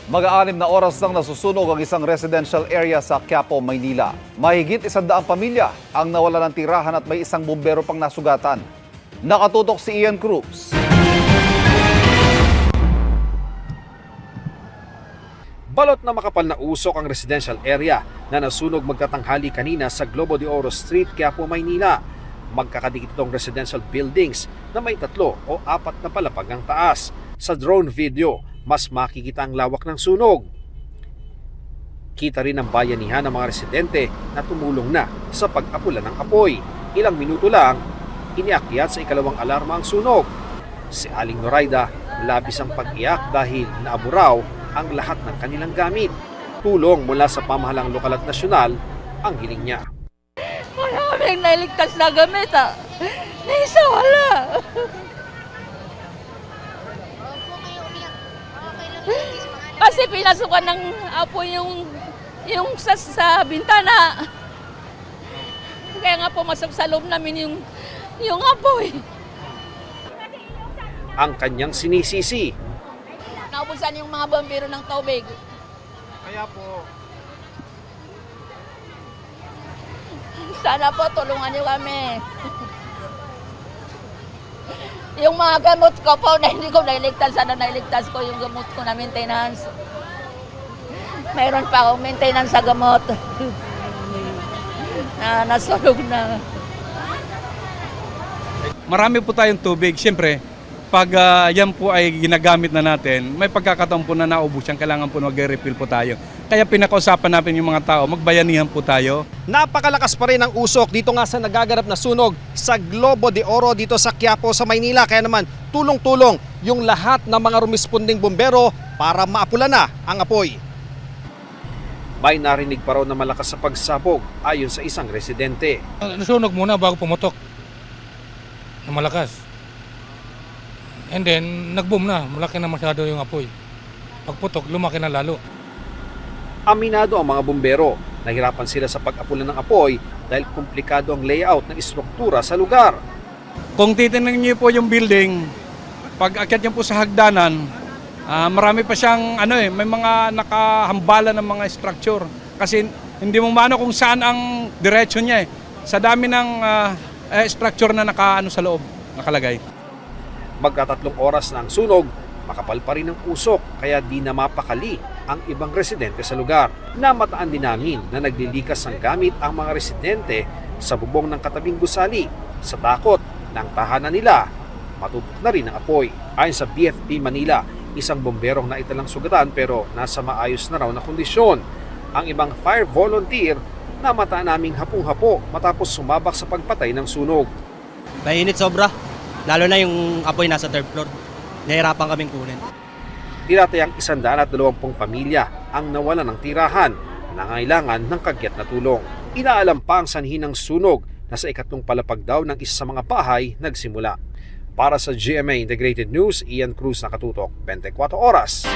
Mag-aanim na oras nang nasusunog ang isang residential area sa Quiapo, Maynila. Mahigit 100 pamilya ang nawala ng tirahan at may isang bumbero pang nasugatan. Nakatutok si Ian Cruz. Balot na makapal na usok ang residential area na nasunog magtatanghali kanina sa Globo de Oro Street, Quiapo, Maynila. Magkakadikit itong residential buildings na may 3 o 4 na palapag ang taas. Sa drone video, mas makikita ang lawak ng sunog. Kita rin ang bayanihan ng mga residente na tumulong na sa pag-apula ng apoy. Ilang minuto lang, iniakyat sa ikalawang alarma ang sunog. Si Aling Noraida, labis ang pag-iyak dahil naaburaw ang lahat ng kanilang gamit. Tulong mula sa pamahalang lokal at nasyonal ang hiling niya. Maraming nailigtas na gamit Naisa wala. Kasi pinasukan ng apoy yung sa bintana. Kaya nga pumasok sa loob namin yung apoy. Ang kanyang sinisisi. Naubusan yung mga bombero ng tubig. Kaya po, Sana po tulungan niyo kami. Yung mga gamot ko po na hindi ko nailigtas, sana nailigtas ko yung gamot ko na maintenance. Mayroon pa akong maintenance sa gamot. Nasunog na. Marami po tayong tubig. Siyempre, pag yan po ay ginagamit na natin, may pagkakataon po na naubos yan, kailangan po mag-refill po tayo. Kaya pinakausapan natin yung mga tao, magbayanihan po tayo. Napakalakas pa rin ang usok dito nga sa nagaganap na sunog sa Globo de Oro dito sa Quiapo sa Maynila. Kaya naman tulong-tulong yung lahat ng mga rumisponding bumbero para maapula na ang apoy. May narinig pa raw na malakas sa pagsabog ayon sa isang residente. Nasunog muna bago pumutok na malakas. And then nag-boom na, malaki na masyado yung apoy. Pagputok, lumaki na lalo. Aminado ang mga bumbero, nahirapan sila sa pag-apula ng apoy dahil komplikado ang layout ng istruktura sa lugar. Kung titingnan niyo po yung building, pag akyat niyo po sa hagdanan, marami pa siyang may mga nakahambala ng mga structure. Kasi hindi mo maano kung saan ang diretso niya sa dami ng structure na sa loob, nakalagay. Magka-3 oras na ang sunog, makapal pa rin ang usok kaya di na mapakali ang ibang residente sa lugar. Namataan din namin na naglilikas ng gamit ang mga residente sa bubong ng katabing gusali sa takot ng tahanan nila matupok na rin ang apoy. Ayon sa BFP Manila, isang bomberong naitalang sugatan pero nasa maayos na raw na kondisyon. Ang ibang fire volunteer namataan naming hapong-hapo matapos sumabak sa pagpatay ng sunog. Mainit sobra, lalo na yung apoy nasa 3rd floor. Nahirapan kaming kunin. Tinatayang 120 pamilya ang nawala ng tirahan na nangailangan ng kagyat na tulong. Inaalam pa ang sanhi ng sunog na sa 3 palapag daw ng isa sa mga bahay nagsimula. Para sa GMA Integrated News, Ian Cruz, nakatutok 24 oras.